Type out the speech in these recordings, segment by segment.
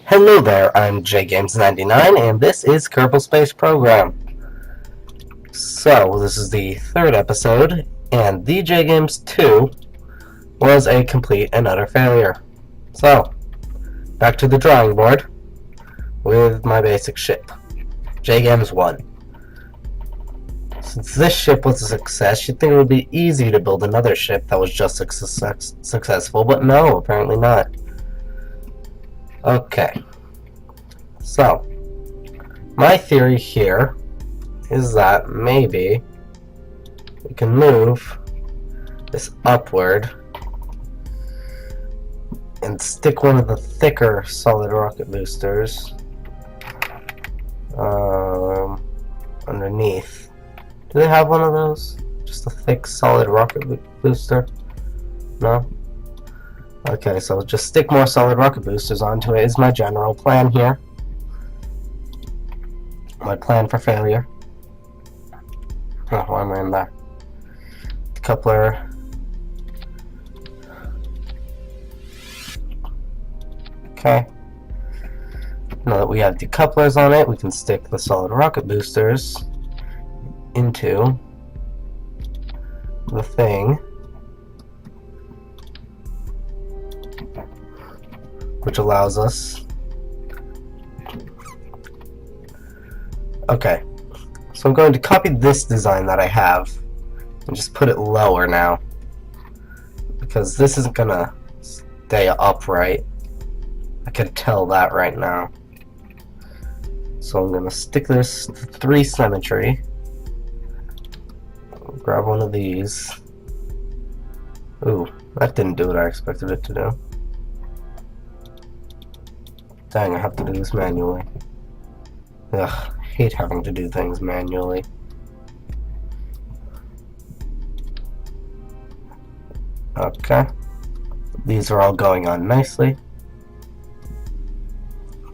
Hello there, I'm JGames99, and this is Kerbal Space Program. So, this is the third episode, and the JGames 2 was a complete and utter failure. So, back to the drawing board with my basic ship, JGames 1. Since this ship was a success, you'd think it would be easy to build another ship that was just successful, but no, apparently not. Okay. So, my theory here is that maybe we can move this upward and stick one of the thicker solid rocket boosters underneath. Do they have one of those? Just a thick solid rocket booster? No? Okay, so just stick more solid rocket boosters onto it is my general plan here. My plan for failure. Oh, why am I in there? Coupler. Okay. Now that we have decouplers on it, we can stick the solid rocket boosters into the thing, which allows us. Okay, so I'm going to copy this design that I have and just put it lower now, because this isn't gonna stay upright. I can tell that right now. So I'm gonna stick this 3 symmetry. Grab one of these. Ooh, that didn't do what I expected it to do. Dang, I have to do this manually. Ugh, I hate having to do things manually. Okay. These are all going on nicely.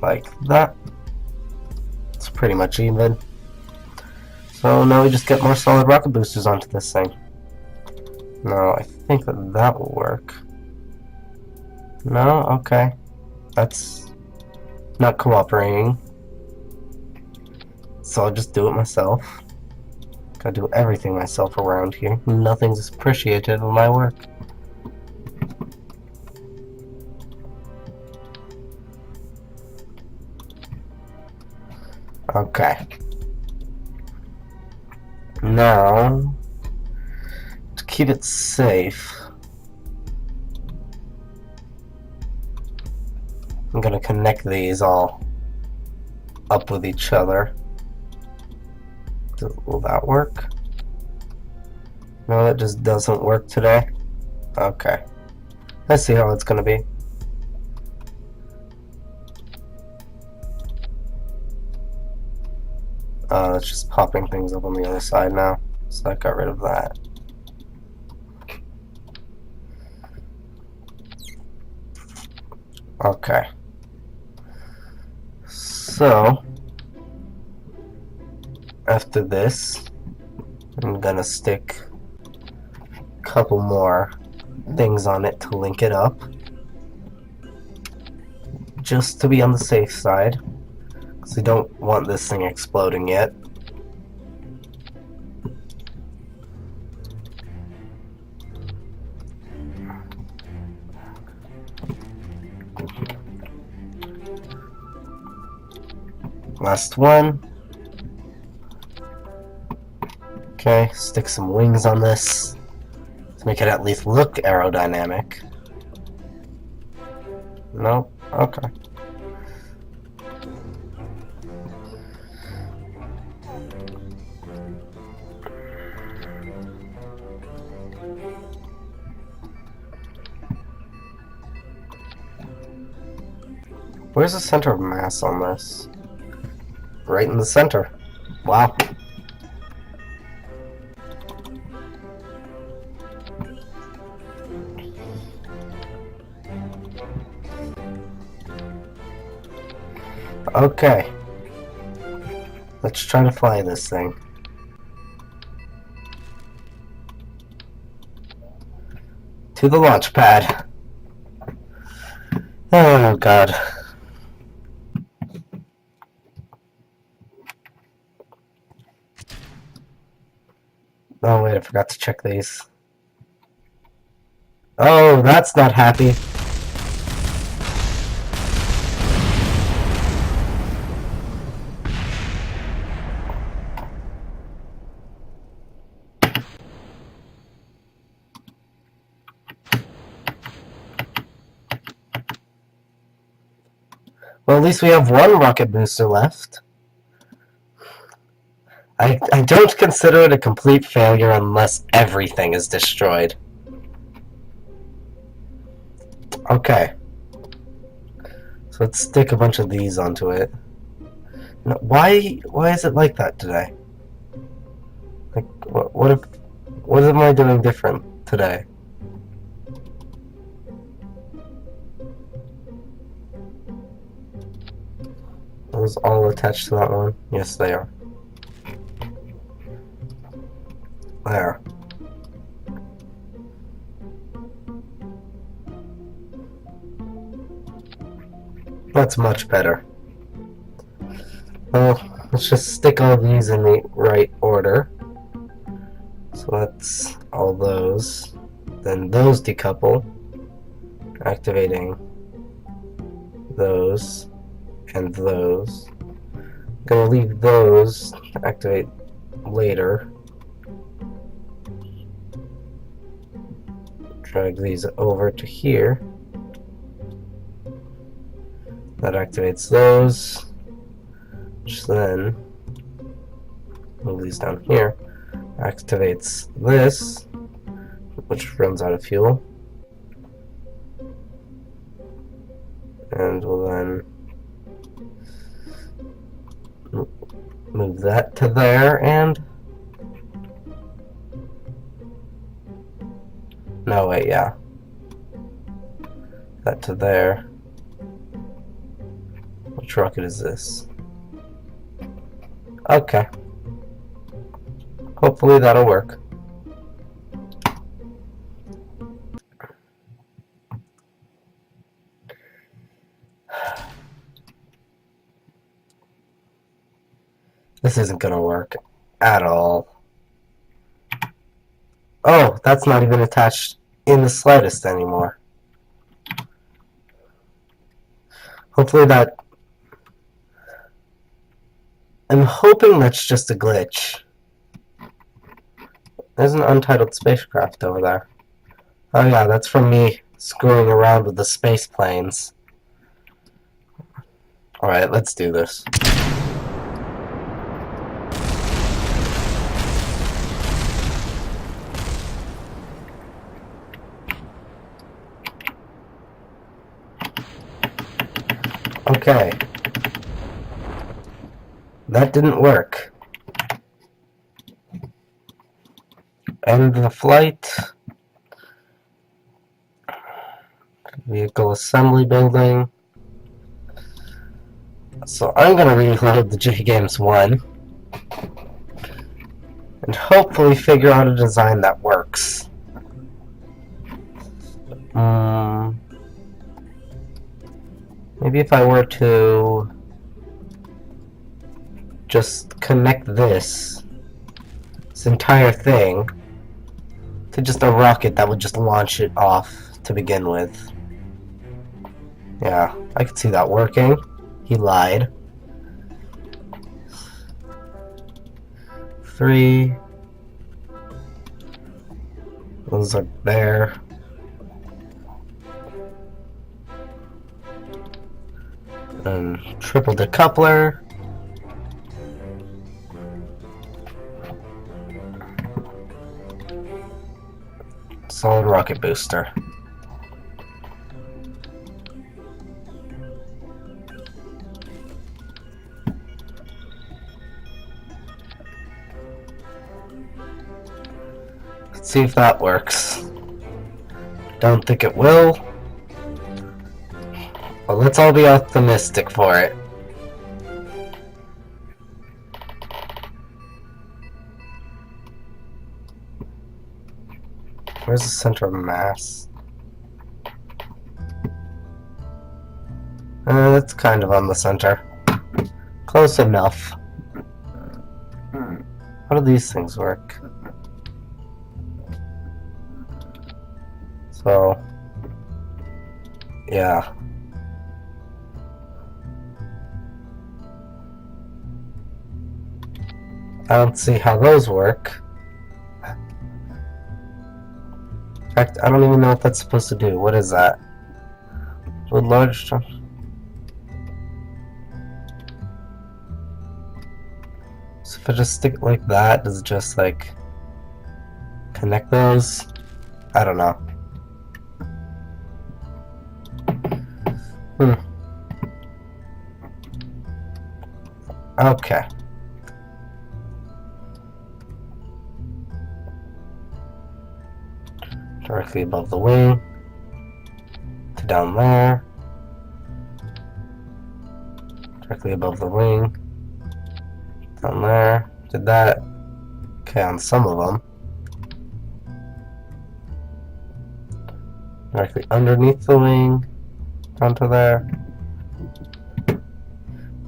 Like that. It's pretty much even. So now we just get more solid rocket boosters onto this thing. No, I think that will work. No? Okay. That's not cooperating. So I'll just do it myself. Gotta do everything myself around here. Nothing's appreciated of my work. Okay. Now, to keep it safe, I'm gonna connect these all up with each other. Will that work? No, it just doesn't work today. Okay. Let's see how it's gonna be. It's just popping things up on the other side now. So I got rid of that. Okay. So, after this, I'm gonna stick a couple more things on it to link it up, just to be on the safe side, because I don't want this thing exploding yet. Last one. Okay, stick some wings on this to make it at least look aerodynamic. Nope. Okay. Where's the center of mass on this? Right in the center. Wow. Okay. Let's try to fly this thing. To the launch pad. Oh god. Oh wait, I forgot to check these. Oh, that's not happy. Well, at least we have one rocket booster left. I don't consider it a complete failure unless everything is destroyed. Okay. So let's stick a bunch of these onto it. No, why is it like that today? Like, what am I doing different today? Are those all attached to that one? Yes, they are. There. That's much better. Well, let's just stick all these in the right order. So that's all those. Then those decouple, activating those and those. I'm gonna leave those to activate later. Drag these over to here. That activates those, which then move these down here. Activates this, which runs out of fuel. And we'll then move that to there and... No, wait, yeah. That to there. Which rocket is this? Okay. Hopefully that'll work. This isn't gonna work at all. Oh, that's not even attached in the slightest anymore. Hopefully that... I'm hoping that's just a glitch. There's an untitled spacecraft over there. Oh yeah, that's from me screwing around with the space planes. Alright, let's do this. Okay. That didn't work. End the flight. Vehicle assembly building. So I'm going to reload the JGames 1 and hopefully figure out a design that works. Maybe if I were to just connect this entire thing to just a rocket that would just launch it off to begin with. Yeah, I could see that working. He lied. 3. Those are there. And triple decoupler. Solid rocket booster. Let's see if that works. Don't think it will. But let's all be optimistic for it. Where's the center of mass? That's kind of on the center. Close enough. How do these things work? So, yeah. I don't see how those work. In fact, I don't even know what that's supposed to do. What is that? With large... So if I just stick it like that, does it just, like, connect those? I don't know. Okay. Directly above the wing. To down there. Directly above the wing. Down there. Did that. Okay, on some of them. Directly underneath the wing. Down to there.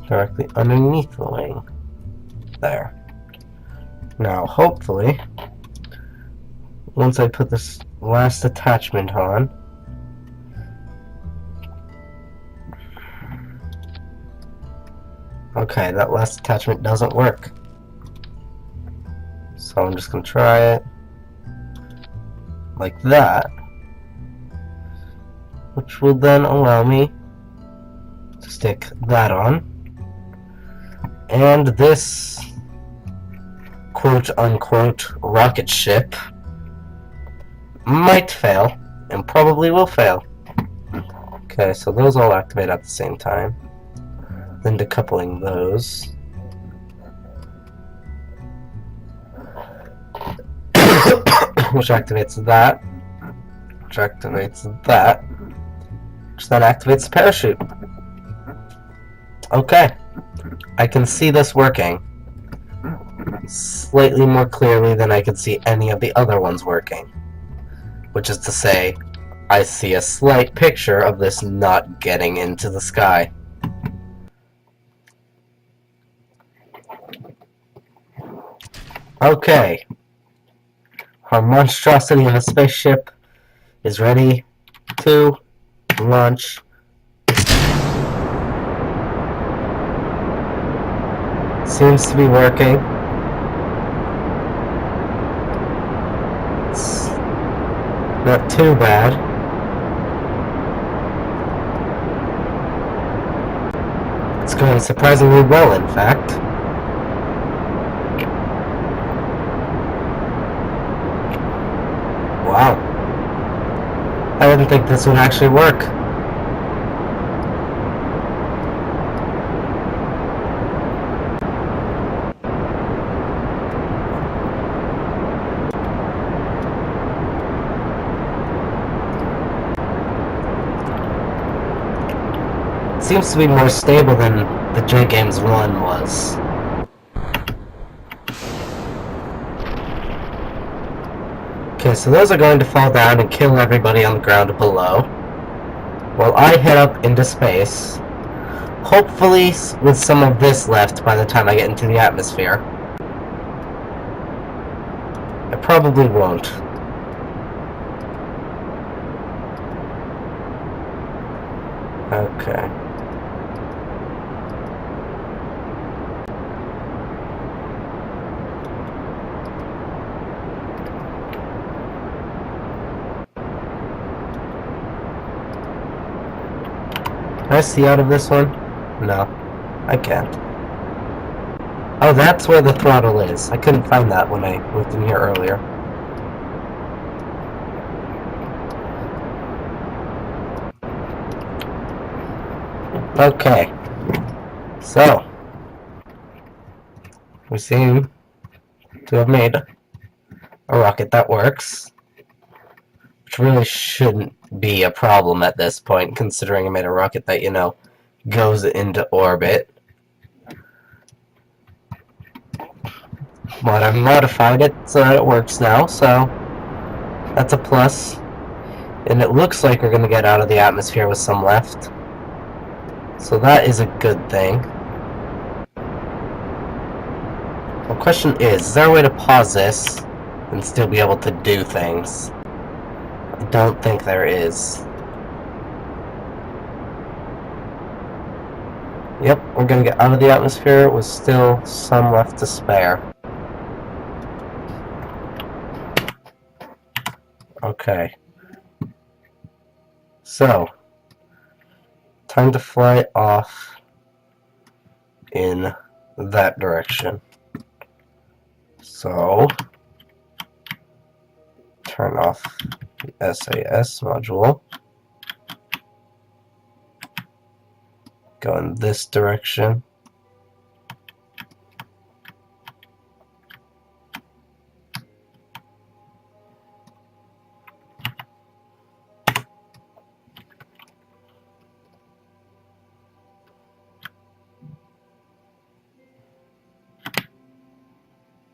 Directly underneath the wing. There. Now, hopefully, once I put this last attachment on, okay, that last attachment doesn't work. So I'm just going to try it like that, which will then allow me to stick that on. And this quote-unquote rocket ship might fail, and probably will fail. Okay, so those all activate at the same time. Then decoupling those. Which activates that. Which activates that. Which then activates the parachute. Okay. I can see this working slightly more clearly than I could see any of the other ones working. Which is to say, I see a slight picture of this not getting into the sky. Okay. Our monstrosity of a spaceship is ready to launch. Seems to be working. It's not too bad. It's going surprisingly well, in fact. Wow. I didn't think this would actually work. It seems to be more stable than the J-Games 1 was. Okay, so those are going to fall down and kill everybody on the ground below, while I head up into space, hopefully with some of this left by the time I get into the atmosphere. I probably won't. Okay. Can I see out of this one? No, I can't. Oh, that's where the throttle is. I couldn't find that when I looked in here earlier. Okay. So, we seem to have made a rocket that works. Which really shouldn't be a problem at this point, considering I made a rocket that, you know, goes into orbit. But I've modified it so that it works now, so that's a plus. And it looks like we're going to get out of the atmosphere with some left. So that is a good thing. The question is there a way to pause this and still be able to do things? I don't think there is. Yep, we're gonna get out of the atmosphere with still some left to spare. Okay. So, time to fly off in that direction. So, turn off the SAS module. Go in this direction.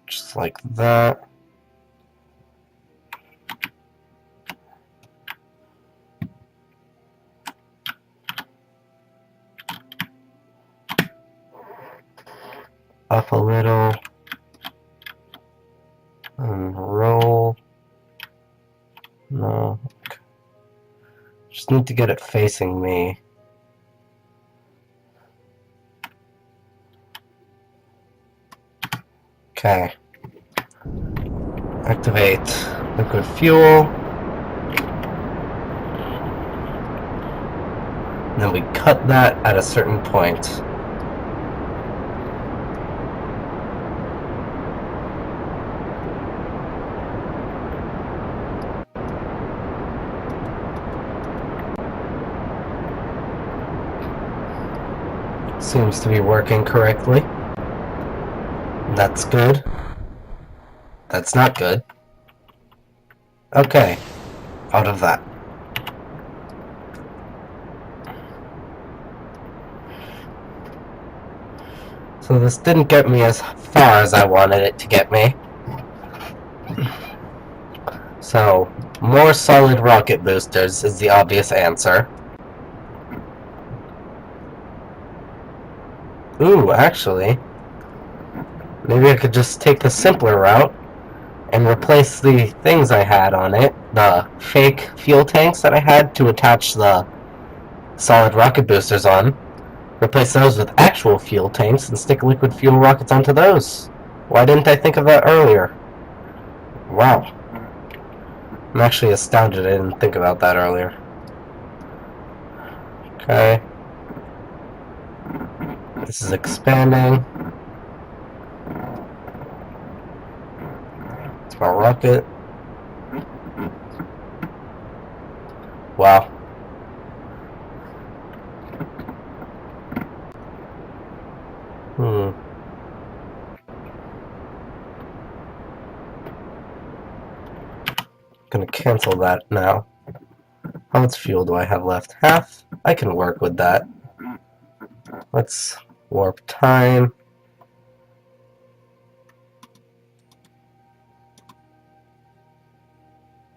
Just like that. Up a little. And roll. No. Just need to get it facing me. Okay. Activate liquid fuel. Then we cut that at a certain point. Seems to be working correctly. That's good. That's not good. Okay. Out of that. So this didn't get me as far as I wanted it to get me. So, more solid rocket boosters is the obvious answer. Ooh, actually, maybe I could just take the simpler route and replace the things I had on it, the fake fuel tanks that I had to attach the solid rocket boosters on, replace those with actual fuel tanks and stick liquid fuel rockets onto those. Why didn't I think of that earlier? Wow. I'm actually astounded I didn't think about that earlier. Okay. This is expanding. It's my rocket. Wow. Gonna cancel that now. How much fuel do I have left? Half? I can work with that. Let's warp time.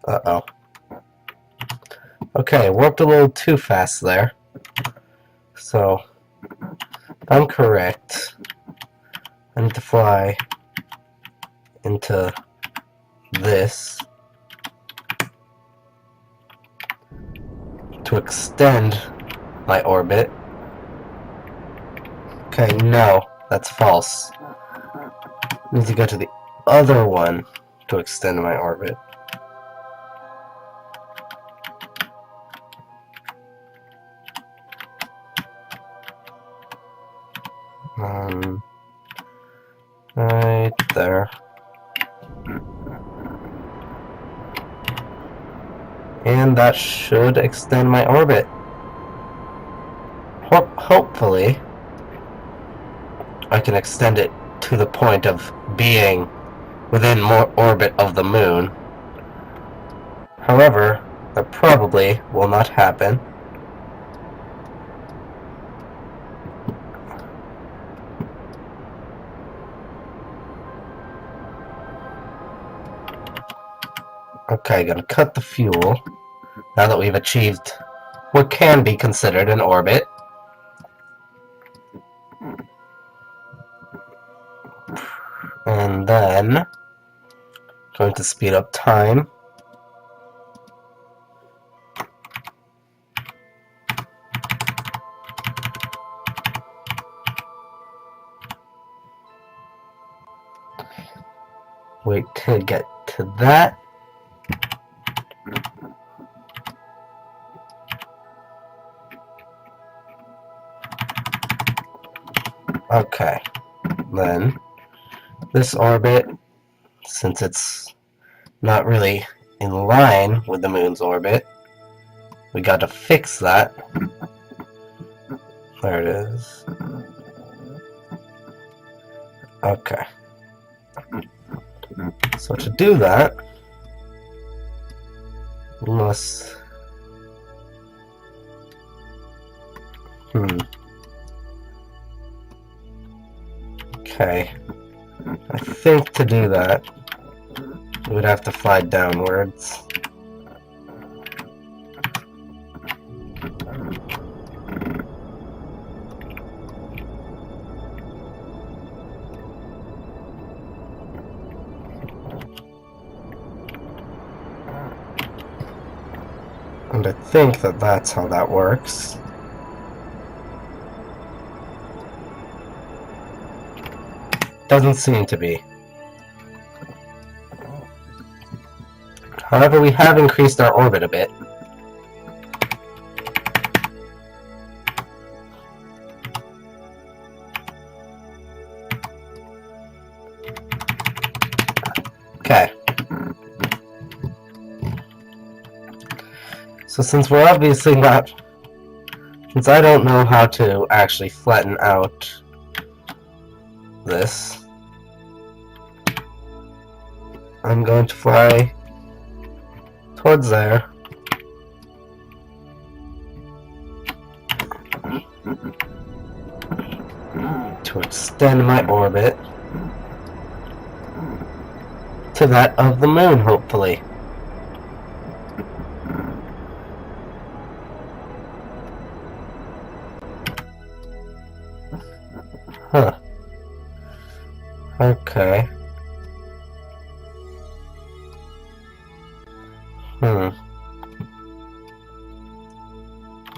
Uh-oh. Okay, warped a little too fast there. So, if I'm correct, I need to fly into this to extend my orbit. Okay, no, that's false. I need to go to the other one to extend my orbit. Right there. And that should extend my orbit. Hopefully, I can extend it to the point of being within more orbit of the moon. However, that probably will not happen. Okay, gonna cut the fuel now that we've achieved what can be considered an orbit. And then going to speed up time. wait to get to that. Okay, then this orbit, since it's not really in line with the moon's orbit, we gotta fix that. There it is. Okay. So to do that, we must... Okay. I think to do that, we would have to fly downwards. And I think that that's how that works. Doesn't seem to be. However, we have increased our orbit a bit. Okay. So since we're obviously not... Since I don't know how to actually flatten out this, I'm going to fly towards there. To extend my orbit to that of the moon, hopefully. Huh. Okay.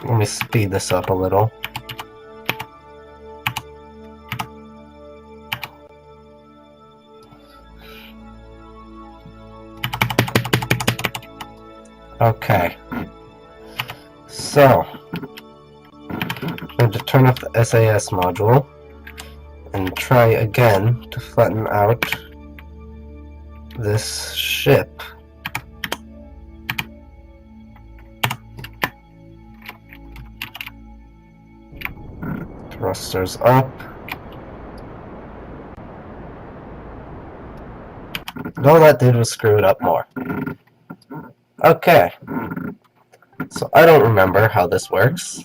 Let me speed this up a little. Okay. So, I'm going to turn off the SAS module and try again to flatten out this ship. Thrusters up. And all that did was screw it up more. Okay. So I don't remember how this works.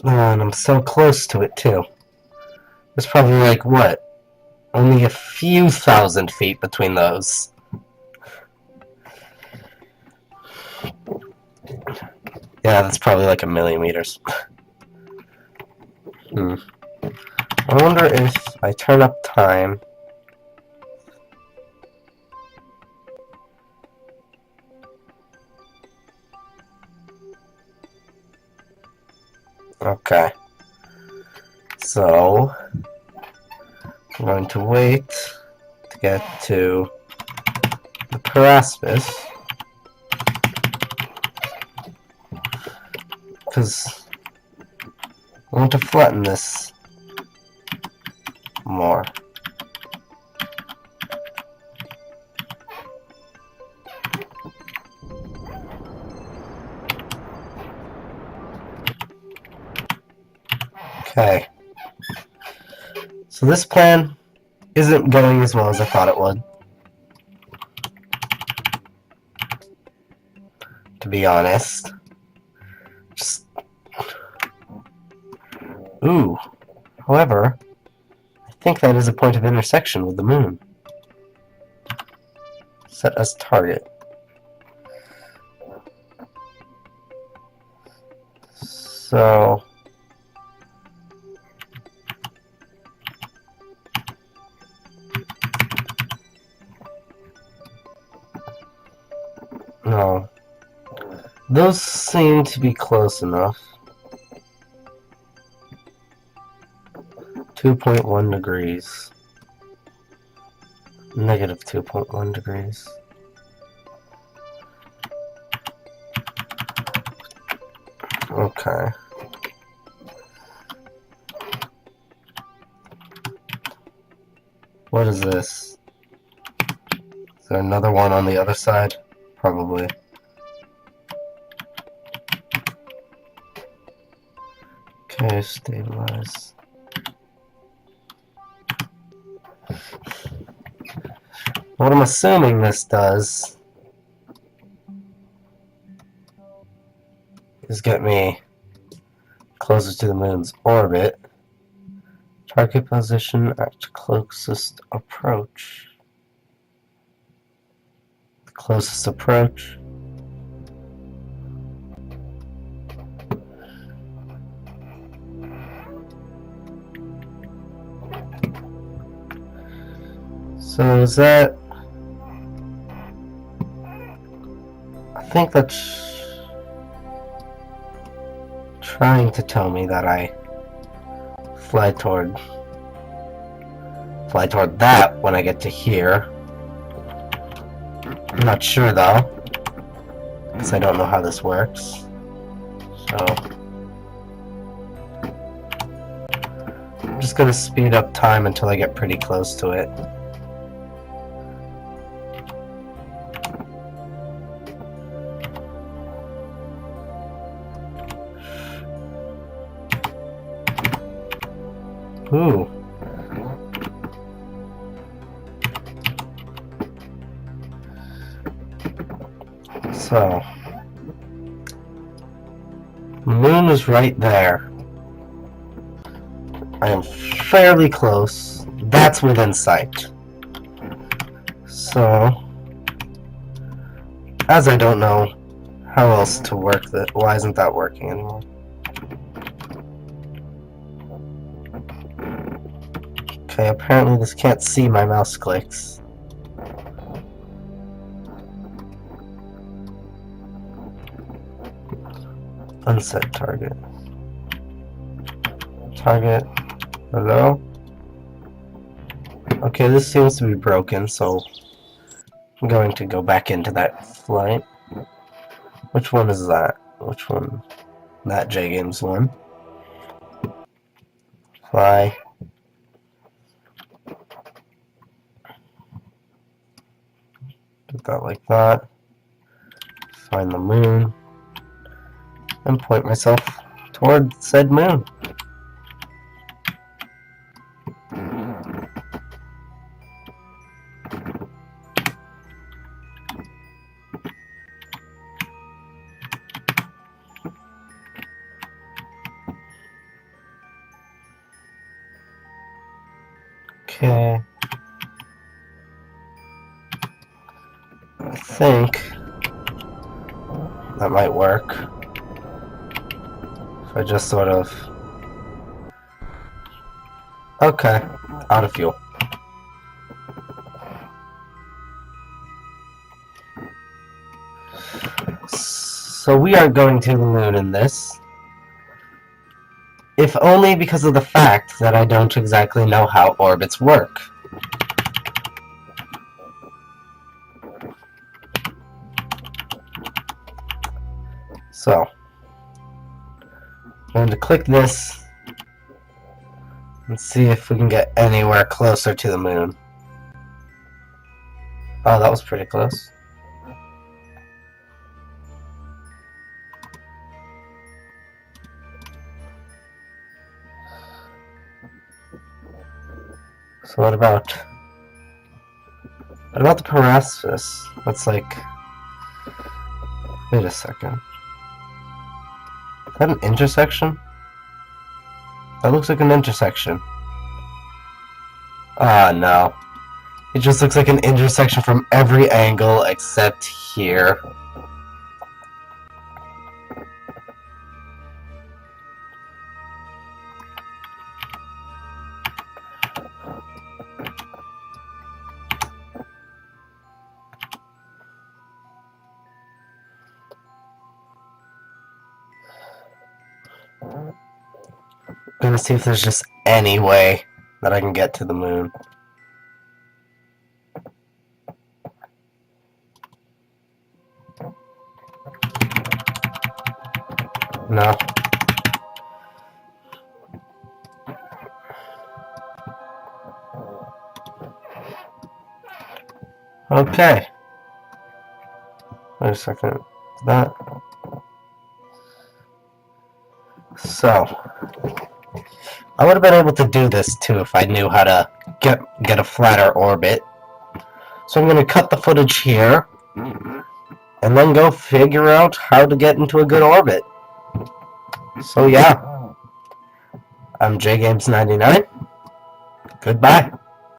And I'm so close to it too. There's probably like, what? Only a few thousand feet between those. Yeah, that's probably like 1,000,000 meters. I wonder if I turn up time. Okay. So, I'm going to wait to get to the Paraspis, because I want to flatten this more. Okay. So this plan isn't going as well as I thought it would, to be honest. Ooh. However, I think that is a point of intersection with the moon. Set as target. So... no. Those seem to be close enough 2.1 degrees. Negative 2.1 degrees. Okay. What is this? Is there another one on the other side? Probably. Okay, stabilize. What I'm assuming this does is get me closer to the moon's orbit. Target position at closest approach. Closest approach. So is that... I think that's trying to tell me that I fly toward that when I get to here. I'm not sure though, because I don't know how this works. So I'm just gonna speed up time until I get pretty close to it. Ooh. So, the moon is right there. I am fairly close. That's within sight. So, as I don't know how else to work that, why isn't that working anymore? Okay, apparently this can't see my mouse clicks. Unset target. Target. Hello? Okay, this seems to be broken, so I'm going to go back into that flight. Which one is that? Which one? That J-Games one. Fly. Get that like that. Find the moon. And point myself toward said moon. Okay. I think that might work. If I just sort of... Okay, out of fuel. So we are going to the moon in this. If only because of the fact that I don't exactly know how orbits work. So, I'm going to click this and see if we can get anywhere closer to the moon. Oh, that was pretty close. So what about the Paraspis? That's like... Wait a second. Is that an intersection? That looks like an intersection. Ah, no. It just looks like an intersection from every angle except here. I'm gonna see if there's just any way that I can get to the moon. No. Okay. Wait a second. That. So, I would have been able to do this too if I knew how to get a flatter orbit. So I'm going to cut the footage here, and then go figure out how to get into a good orbit. So yeah, I'm JGames99. Goodbye.